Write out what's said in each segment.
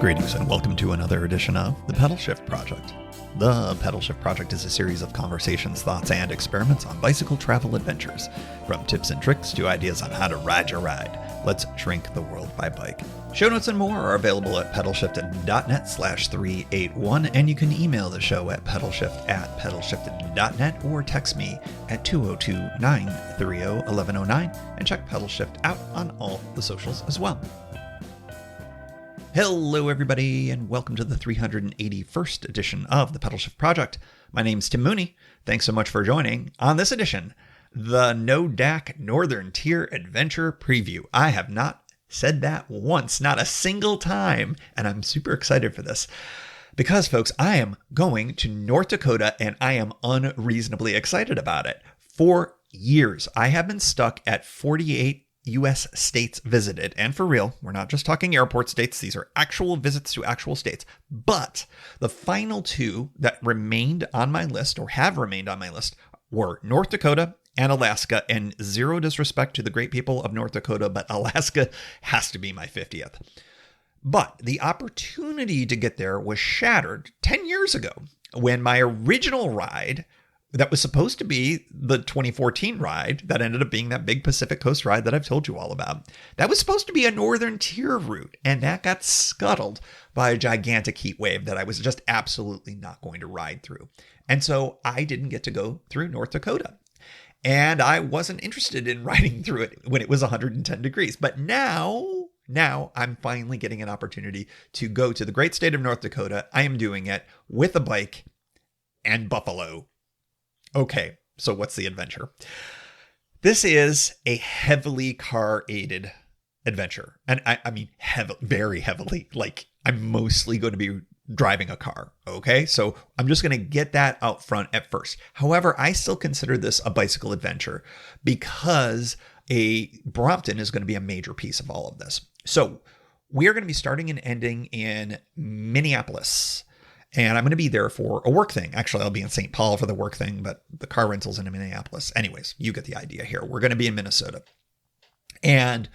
Greetings and welcome to another edition of The Pedal Shift Project. The Pedal Shift Project is a series of conversations, thoughts, and experiments on bicycle travel adventures. From tips and tricks to ideas on how to ride your ride. Let's shrink the world by bike. Show notes and more are available at pedalshifted.net/381, and you can email the show at pedalshift@pedalshifted.net or text me at 202-930-1109 and check Pedal Shift out on all the socials as well. Hello, everybody, and welcome to the 381st edition of the Pedal Shift Project. My name's Tim Mooney. Thanks so much for joining. On this edition, the NoDak Northern Tier Adventure Preview. I have not said that once, not a single time, and I'm super excited for this. Because, folks, I am going to North Dakota, and I am unreasonably excited about it. For years, I have been stuck at 48 U.S. states visited. And for real, we're not just talking airport states. These are actual visits to actual states. But the final two that remained on my list or have remained on my list were North Dakota and Alaska. And zero disrespect to the great people of North Dakota, but Alaska has to be my 50th. But the opportunity to get there was shattered 10 years ago when my original ride that was supposed to be the 2014 ride that ended up being that big Pacific Coast ride that I've told you all about. That was supposed to be a Northern Tier route, and that got scuttled by a gigantic heat wave that I was just absolutely not going to ride through. And so I didn't get to go through North Dakota. And I wasn't interested in riding through it when it was 110 degrees. But now I'm finally getting an opportunity to go to the great state of North Dakota. I am doing it with a bike and buffalo. Okay, so what's the adventure? This is a heavily car-aided adventure. And I mean, very heavily. Like, I'm mostly going to be driving a car, okay? So I'm just going to get that out front at first. However, I still consider this a bicycle adventure because Brompton is going to be a major piece of all of this. So we are going to be starting and ending in Minneapolis. And I'm going to be there for a work thing. Actually, I'll be in St. Paul for the work thing, but the car rental's in Minneapolis. Anyways, you get the idea here. We're going to be in Minnesota. And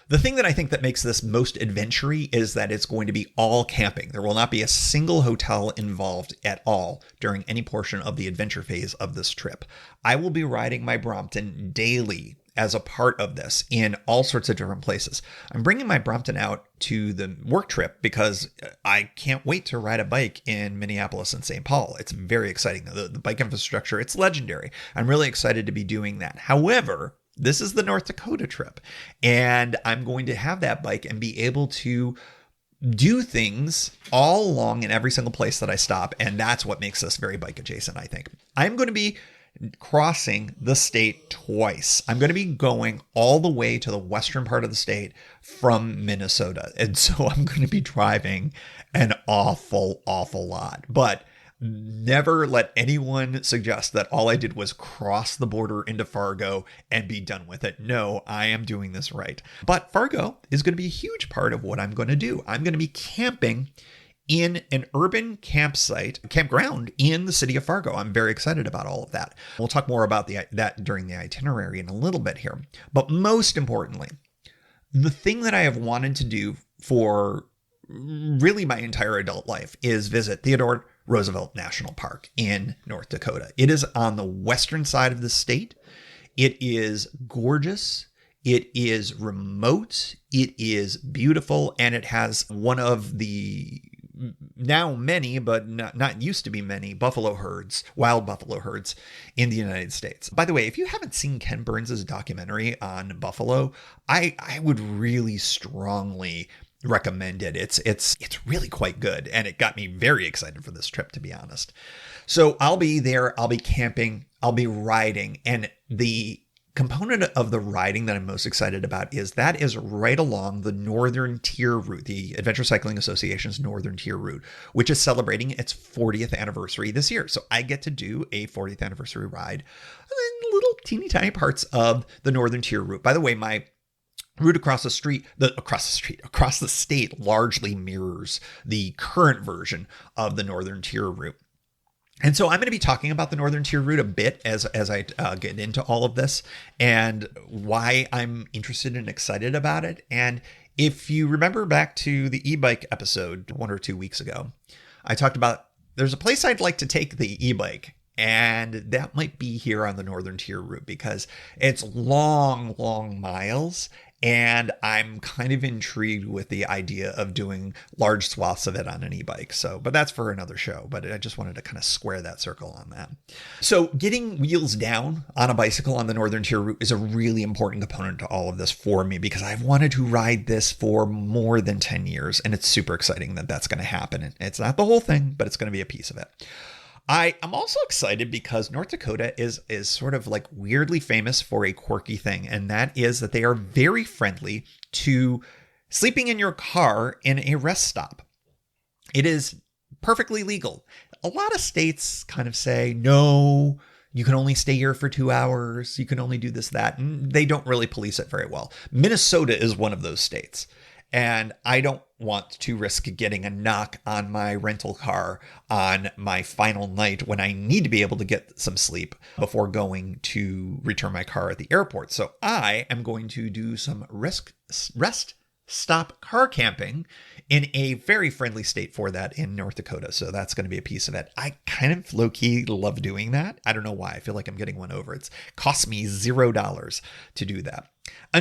the thing that I think that makes this most adventure-y is that it's going to be all camping. There will not be a single hotel involved at all during any portion of the adventure phase of this trip. I will be riding my Brompton daily as a part of this in all sorts of different places. I'm bringing my Brompton out to the work trip because I can't wait to ride a bike in Minneapolis and St. Paul. It's very exciting. The bike infrastructure, it's legendary. I'm really excited to be doing that. However, this is the North Dakota trip, and I'm going to have that bike and be able to do things all along in every single place that I stop, and that's what makes this very bike adjacent, I think. I'm going to be crossing the state twice. I'm going to be going all the way to the western part of the state from Minnesota. And so I'm going to be driving an awful lot. But never let anyone suggest that all I did was cross the border into Fargo and be done with it. No, I am doing this right. But Fargo is going to be a huge part of what I'm going to do. I'm going to be camping in an urban campground in the city of Fargo. I'm very excited about all of that. We'll talk more about that during the itinerary in a little bit here. But most importantly, the thing that I have wanted to do for really my entire adult life is visit Theodore Roosevelt National Park in North Dakota. It is on the western side of the state. It is gorgeous. It is remote. It is beautiful. And it has one of the now many, but not used to be many, wild buffalo herds in the United States. By the way, if you haven't seen Ken Burns' documentary on buffalo, I would really strongly recommend it. It's really quite good, and it got me very excited for this trip, to be honest. So I'll be there, I'll be camping, I'll be riding, and the component of the riding that I'm most excited about is right along the Northern Tier route, the Adventure Cycling Association's Northern Tier route, which is celebrating its 40th anniversary this year. So I get to do a 40th anniversary ride in little teeny tiny parts of the Northern Tier route. By the way, my route across the state largely mirrors the current version of the Northern Tier route. And so I'm going to be talking about the Northern Tier route a bit as I get into all of this and why I'm interested and excited about it. And If you remember back to the e-bike episode 1 or 2 weeks ago, I talked about there's a place I'd like to take the e-bike, and that might be here on the Northern Tier route because it's long, long miles. And I'm kind of intrigued with the idea of doing large swaths of it on an e-bike. But that's for another show. But I just wanted to kind of square that circle on that. So getting wheels down on a bicycle on the Northern Tier route is a really important component to all of this for me because I've wanted to ride this for more than 10 years. And it's super exciting that that's going to happen. It's not the whole thing, but it's going to be a piece of it. I'm also excited because North Dakota is sort of like weirdly famous for a quirky thing, and that is that they are very friendly to sleeping in your car in a rest stop. It is perfectly legal. A lot of states kind of say, no, you can only stay here for 2 hours. You can only do this, that, and they don't really police it very well. Minnesota is one of those states. And I don't want to risk getting a knock on my rental car on my final night when I need to be able to get some sleep before going to return my car at the airport. So I am going to do some rest stop car camping in a very friendly state for that in North Dakota. So that's going to be a piece of it. I kind of low-key love doing that. I don't know why. I feel like I'm getting one over. It's cost me $0 to do that.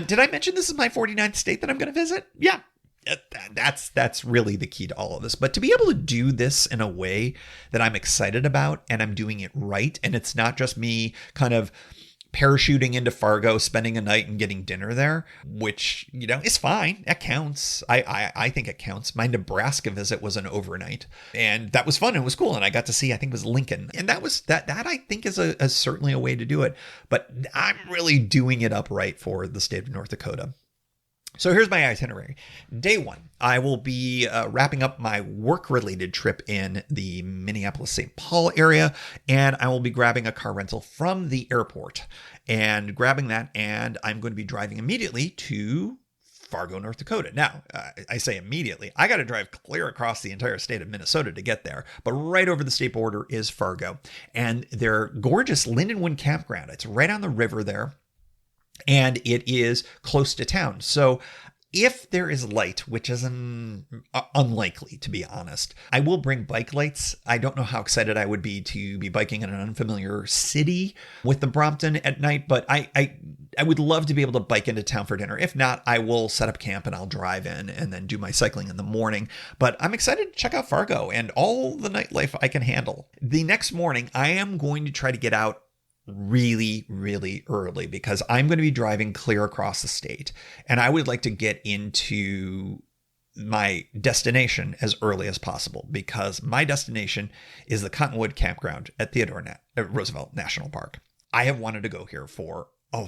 Did I mention this is my 49th state that I'm going to visit? Yeah. That's really the key to all of this. But to be able to do this in a way that I'm excited about and I'm doing it right, and it's not just me kind of parachuting into Fargo, spending a night and getting dinner there, which, is fine. That counts. I think it counts. My Nebraska visit was an overnight, and that was fun. It was cool. And I got to see, I think it was Lincoln. And that I think is certainly a way to do it. But I'm really doing it up right for the state of North Dakota. So here's my itinerary. Day 1, I will be wrapping up my work-related trip in the Minneapolis-St. Paul area, and I will be grabbing a car rental from the airport and grabbing that, and I'm going to be driving immediately to Fargo, North Dakota. Now, I say immediately. I got to drive clear across the entire state of Minnesota to get there, but right over the state border is Fargo, and their gorgeous Lindenwood campground. It's right on the river there. And it is close to town. So if there is light, which is unlikely, to be honest, I will bring bike lights. I don't know how excited I would be to be biking in an unfamiliar city with the Brompton at night, but I would love to be able to bike into town for dinner. If not, I will set up camp and I'll drive in and then do my cycling in the morning. But I'm excited to check out Fargo and all the nightlife I can handle. The next morning, I am going to try to get out really, really early because I'm going to be driving clear across the state, and I would like to get into my destination as early as possible because my destination is the Cottonwood Campground at Theodore at Roosevelt National Park. I have wanted to go here for a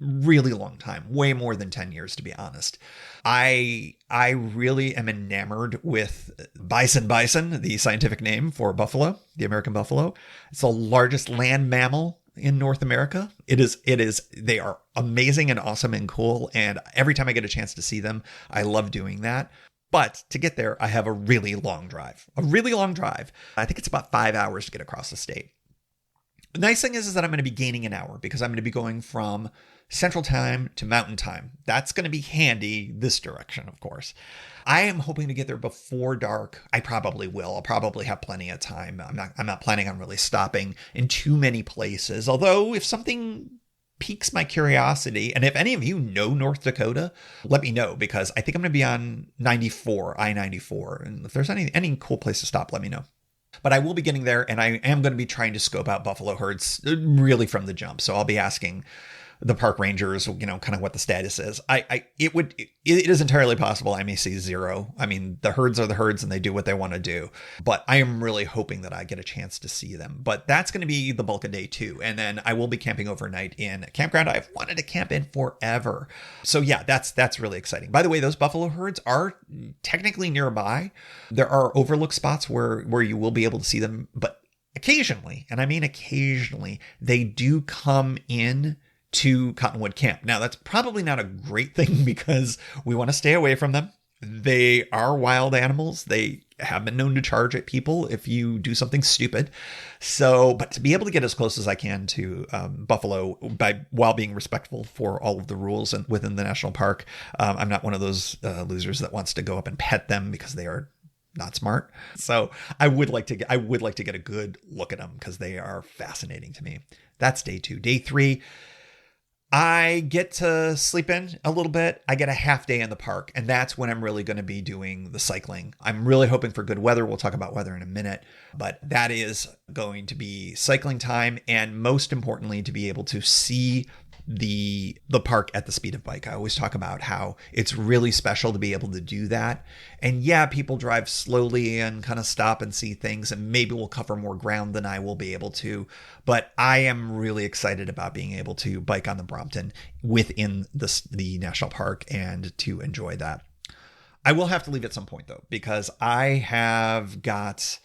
really long time, way more than 10 years, to be honest. I really am enamored with bison, the scientific name for buffalo, the American buffalo. It's the largest land mammal in North America. They are amazing and awesome and cool. And every time I get a chance to see them, I love doing that. But to get there, I have a really long drive. I think it's about 5 hours to get across the state. The nice thing is that I'm going to be gaining an hour because I'm going to be going from Central Time to Mountain Time. That's going to be handy this direction, of course. I am hoping to get there before dark. I probably will. I'll probably have plenty of time. I'm not planning on really stopping in too many places. Although if something piques my curiosity, and if any of you know North Dakota, let me know because I think I'm going to be on I-94. And if there's any cool place to stop, let me know. But I will be getting there, and I am going to be trying to scope out buffalo herds really from the jump. So I'll be asking the park rangers, kind of what the status is. It is entirely possible I may see 0. I mean, the herds are the herds and they do what they want to do, but I am really hoping that I get a chance to see them. But that's going to be the bulk of day 2. And then I will be camping overnight in a campground I've wanted to camp in forever. So yeah, that's really exciting. By the way, those buffalo herds are technically nearby. There are overlook spots where you will be able to see them, but occasionally, and I mean occasionally, they do come in to Cottonwood Camp. Now, that's probably not a great thing because we want to stay away from them. They are wild animals. They have been known to charge at people if you do something stupid. So, but to be able to get as close as I can to buffalo while being respectful for all of the rules and within the national park, I'm not one of those losers that wants to go up and pet them because they are not smart. So I would like to get a good look at them because they are fascinating to me. That's day 2. Day 3. I get to sleep in a little bit. I get a half day in the park, and that's when I'm really going to be doing the cycling. I'm really hoping for good weather. We'll talk about weather in a minute, but that is going to be cycling time, and most importantly, to be able to see the park at the speed of bike. I always talk about how it's really special to be able to do that. And yeah, people drive slowly and kind of stop and see things, and maybe we'll cover more ground than I will be able to. But I am really excited about being able to bike on the Brompton within the national park and to enjoy that. I will have to leave at some point though, because I've got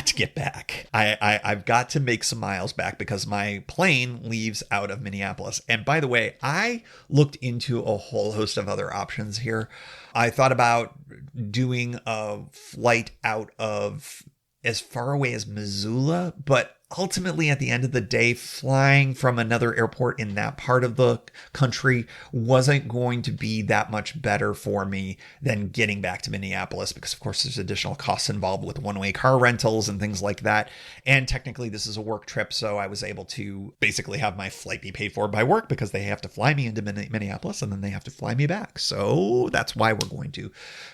to get back. I've got to make some miles back because my plane leaves out of Minneapolis. And by the way, I looked into a whole host of other options here. I thought about doing a flight out of as far away as Missoula, but ultimately at the end of the day, flying from another airport in that part of the country wasn't going to be that much better for me than getting back to Minneapolis, because of course there's additional costs involved with one-way car rentals and things like that. And technically this is a work trip, so I was able to basically have my flight be paid for by work because they have to fly me into Minneapolis and then they have to fly me back. So that's why we're going to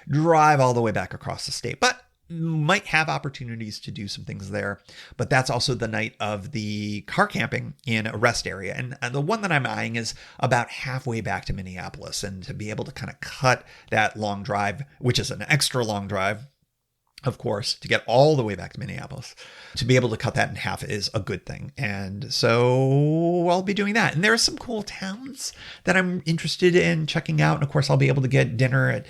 drive all the way back across the state. But might have opportunities to do some things there, but that's also the night of the car camping in a rest area. And the one that I'm eyeing is about halfway back to Minneapolis, and to be able to kind of cut that long drive, which is an extra long drive, of course, to get all the way back to Minneapolis, to be able to cut that in half is a good thing. And so I'll be doing that. And there are some cool towns that I'm interested in checking out. And of course, I'll be able to get dinner at,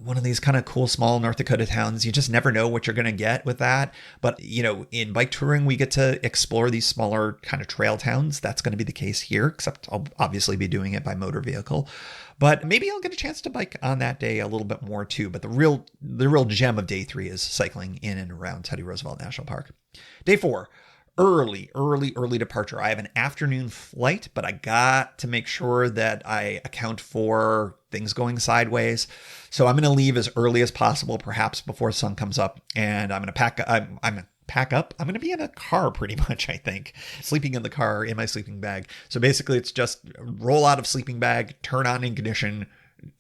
one of these kind of cool small North Dakota towns. You just never know what you're going to get with that. But, in bike touring, we get to explore these smaller kind of trail towns. That's going to be the case here, except I'll obviously be doing it by motor vehicle. But maybe I'll get a chance to bike on that day a little bit more too. But the real gem of day 3 is cycling in and around Teddy Roosevelt National Park. Day 4, early departure. I have an afternoon flight, but I got to make sure that I account for things going sideways. So I'm going to leave as early as possible, perhaps before the sun comes up, and I'm going to pack up. I'm going to be in a car pretty much, I think, sleeping in the car in my sleeping bag. So basically it's just roll out of sleeping bag, turn on ignition,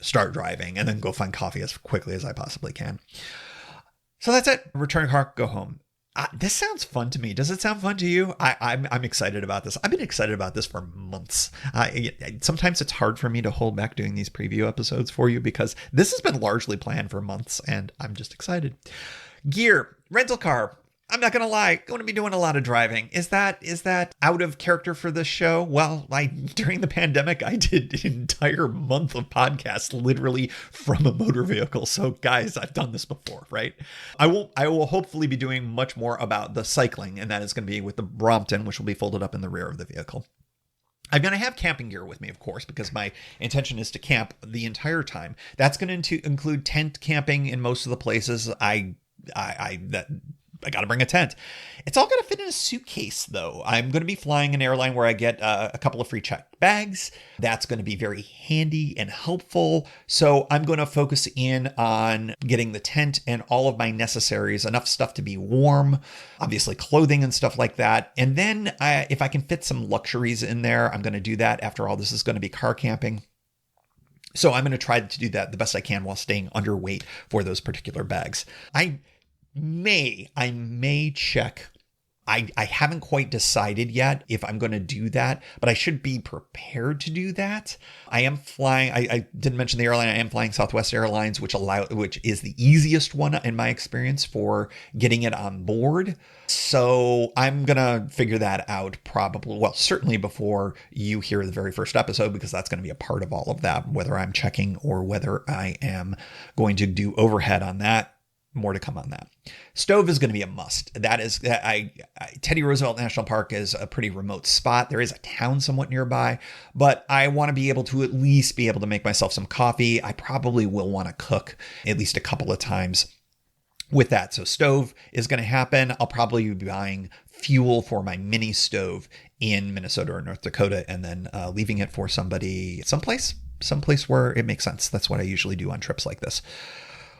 start driving, and then go find coffee as quickly as I possibly can. So that's it. Return car, go home. This sounds fun to me. Does it sound fun to you? I'm excited about this. I've been excited about this for months. Sometimes it's hard for me to hold back doing these preview episodes for you because this has been largely planned for months, and I'm just excited. Gear, rental car. I'm not going to lie, going to be doing a lot of driving. Is that out of character for this show? Well, during the pandemic, I did an entire month of podcasts literally from a motor vehicle. So guys, I've done this before, right? I will hopefully be doing much more about the cycling, and that is going to be with the Brompton, which will be folded up in the rear of the vehicle. I'm going to have camping gear with me, of course, because my intention is to camp the entire time. That's going to include tent camping in most of the places I got to bring a tent. It's all going to fit in a suitcase, though. I'm going to be flying an airline where I get a couple of free checked bags. That's going to be very handy and helpful. So I'm going to focus in on getting the tent and all of my necessaries, enough stuff to be warm, obviously clothing and stuff like that. And then if I can fit some luxuries in there, I'm going to do that. After all, this is going to be car camping. So I'm going to try to do that the best I can while staying underweight for those particular bags. I may check. I haven't quite decided yet if I'm going to do that, but I should be prepared to do that. I am flying. I didn't mention the airline. I am flying Southwest Airlines, which is the easiest one in my experience for getting it on board. So I'm going to figure that out certainly before you hear the very first episode, because that's going to be a part of all of that, whether I'm checking or whether I am going to do overhead on that. More to come on that. Stove is going to be a must. That is, Teddy Roosevelt National Park is a pretty remote spot. There is a town somewhat nearby, but I want to be able to at least be able to make myself some coffee. I probably will want to cook at least a couple of times with that. So stove is going to happen. I'll probably be buying fuel for my mini stove in Minnesota or North Dakota, and then leaving it for somebody someplace where it makes sense. That's what I usually do on trips like this.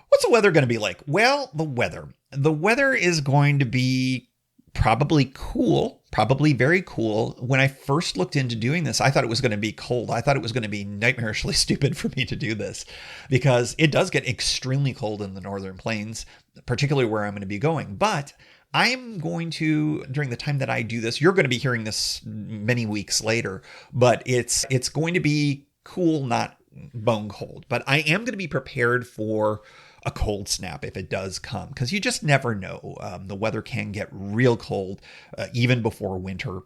What's the weather going to be like? Well, the weather is going to be probably cool, probably very cool. When I first looked into doing this, I thought it was going to be cold. I thought it was going to be nightmarishly stupid for me to do this, because it does get extremely cold in the northern plains, particularly where I'm going to be going. But I'm going to, during the time that I do this, you're going to be hearing this many weeks later, but it's going to be cool, not bone cold. But I am going to be prepared for a cold snap if it does come, because you just never know. The weather can get real cold even before winter.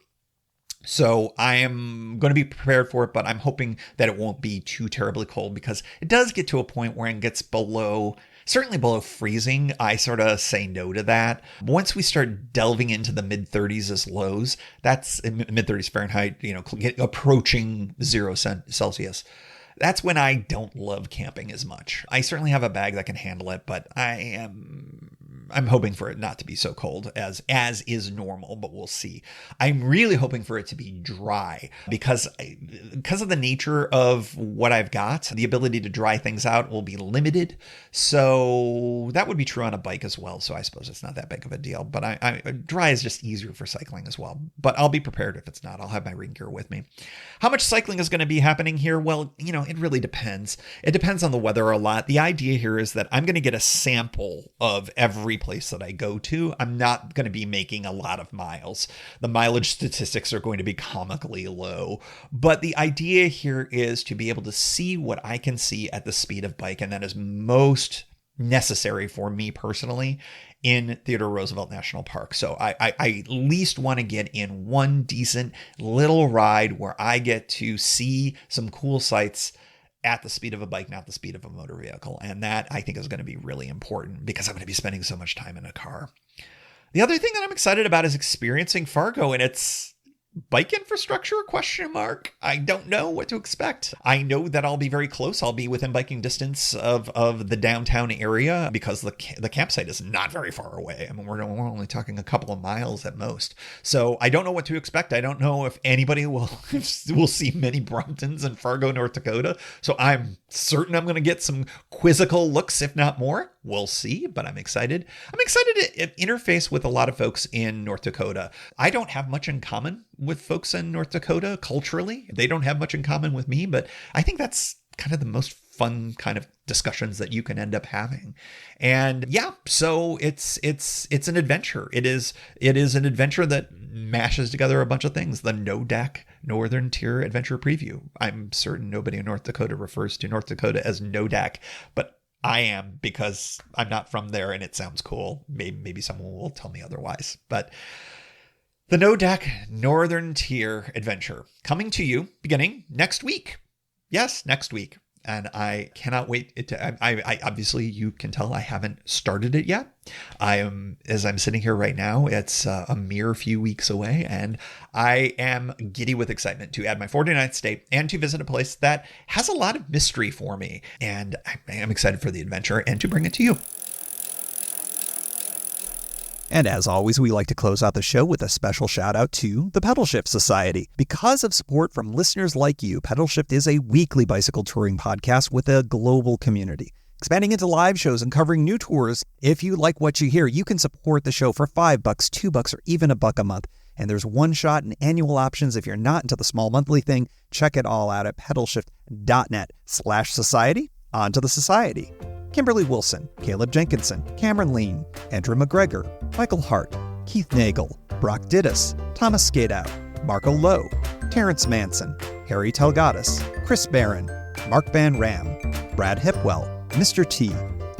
So I am going to be prepared for it, but I'm hoping that it won't be too terribly cold, because it does get to a point where it gets certainly below freezing. I sort of say no to that. Once we start delving into the mid 30s as lows, that's mid 30s Fahrenheit, approaching 0 Celsius. That's when I don't love camping as much. I certainly have a bag that can handle it, but I'm hoping for it not to be so cold as is normal, but we'll see. I'm really hoping for it to be dry, because of the nature of what I've got, the ability to dry things out will be limited. So that would be true on a bike as well. So I suppose it's not that big of a deal, but dry is just easier for cycling as well. But I'll be prepared if it's not. I'll have my rain gear with me. How much cycling is going to be happening here? Well, it really depends. It depends on the weather a lot. The idea here is that I'm going to get a sample of every place that I go to. I'm not going to be making a lot of miles. The mileage statistics are going to be comically low, but the idea here is to be able to see what I can see at the speed of bike, and that is most necessary for me personally in Theodore Roosevelt National Park. So I at least want to get in one decent little ride where I get to see some cool sights at the speed of a bike, not the speed of a motor vehicle. And that, I think, is going to be really important, because I'm going to be spending so much time in a car. The other thing that I'm excited about is experiencing Fargo and its bike infrastructure, ? I don't know what to expect. I know that I'll be very close. I'll be within biking distance of the downtown area, because the campsite is not very far away. I mean, we're only talking a couple of miles at most. So I don't know what to expect. I don't know if anybody will see many Bromptons in Fargo, North Dakota. So I'm certain I'm going to get some quizzical looks, if not more. We'll see, but I'm excited. I'm excited to interface with a lot of folks in North Dakota. I don't have much in common with folks in North Dakota culturally. They don't have much in common with me, but I think that's kind of the most fun kind of discussions that you can end up having. And yeah, so it's an adventure. It is an adventure that mashes together a bunch of things. The NoDak Northern Tier Adventure Preview. I'm certain nobody in North Dakota refers to North Dakota as NoDak, but I am, because I'm not from there and it sounds cool. Maybe someone will tell me otherwise. But the NoDak Northern Tier Adventure, coming to you beginning next week. Yes, next week. And I cannot wait. I obviously, you can tell I haven't started it yet. As I'm sitting here right now, it's a mere few weeks away, and I am giddy with excitement to add my 49th state and to visit a place that has a lot of mystery for me. And I am excited for the adventure and to bring it to you. And as always, we like to close out the show with a special shout out to the Pedal Shift Society. Because of support from listeners like you, Pedal Shift is a weekly bicycle touring podcast with a global community, expanding into live shows and covering new tours. If you like what you hear, you can support the show for $5, $2, or even $1 a month. And there's one shot and annual options if you're not into the small monthly thing. Check it all out at pedalshift.net/society. On to the society. Kimberly Wilson, Caleb Jenkinson, Cameron Lean, Andrew McGregor, Michael Hart, Keith Nagel, Brock Didis, Thomas Skadow, Marco Lowe, Terrence Manson, Harry Telgadas, Chris Barron, Mark Van Ram, Brad Hipwell, Mr. T,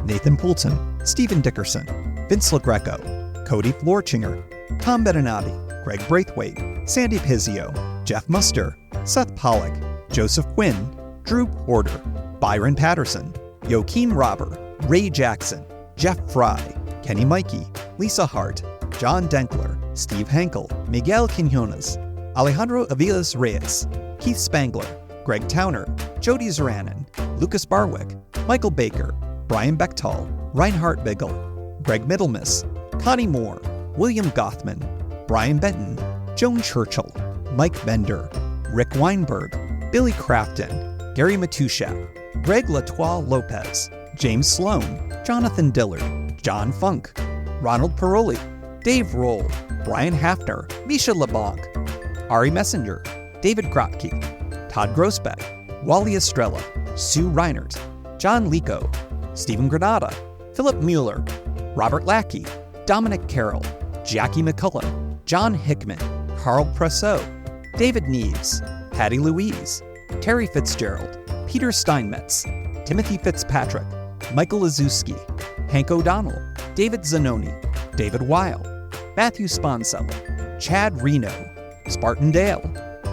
Nathan Poulton, Stephen Dickerson, Vince LaGreco, Cody Florchinger, Tom Beninati, Greg Braithwaite, Sandy Pizzio, Jeff Muster, Seth Pollock, Joseph Quinn, Drew Porter, Byron Patterson, Joaquin Robber, Ray Jackson, Jeff Fry, Kenny Mikey, Lisa Hart, John Denkler, Steve Henkel, Miguel Quinones, Alejandro Aviles Reyes, Keith Spangler, Greg Towner, Jody Zeranin, Lucas Barwick, Michael Baker, Brian Bechtal, Reinhard Bigel, Greg Middlemiss, Connie Moore, William Gothman, Brian Benton, Joan Churchill, Mike Bender, Rick Weinberg, Billy Crafton, Gary Matushak, Greg Latoile Lopez, James Sloan, Jonathan Dillard, John Funk, Ronald Paroli, Dave Roll, Brian Hafner, Misha LeBlanc, Ari Messenger, David Grotke, Todd Grossbeck, Wally Estrella, Sue Reinert, John Lico, Stephen Granada, Philip Mueller, Robert Lackey, Dominic Carroll, Jackie McCullum, John Hickman, Carl Presseau, David Neves, Patty Louise, Terry Fitzgerald, Peter Steinmetz, Timothy Fitzpatrick, Michael Azuski, Hank O'Donnell, David Zanoni, David Weil, Matthew Sponseller, Chad Reno, Spartan Dale,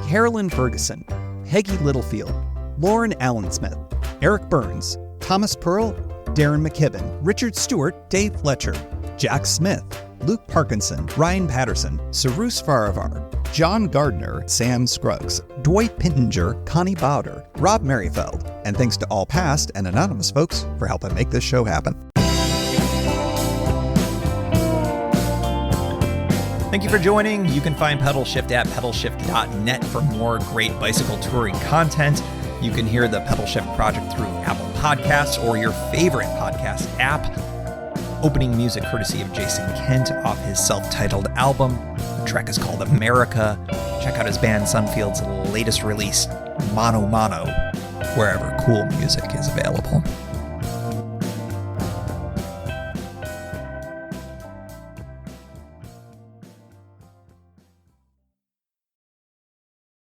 Carolyn Ferguson, Peggy Littlefield, Lauren Allensmith, Eric Burns, Thomas Pearl, Darren McKibben, Richard Stewart, Dave Fletcher, Jack Smith, Luke Parkinson, Ryan Patterson, Cyrus Faravar, John Gardner, Sam Scruggs, Dwight Pintinger, Connie Bowder, Rob Merrifield, and thanks to all past and anonymous folks for helping make this show happen. Thank you for joining. You can find Pedal Shift at pedalshift.net for more great bicycle touring content. You can hear the Pedal Shift Project through Apple Podcasts or your favorite podcast app. Opening music courtesy of Jason Kent off his self-titled album. The track is called America. Check out his band Sunfield's latest release, Mono Mono, wherever cool music is available.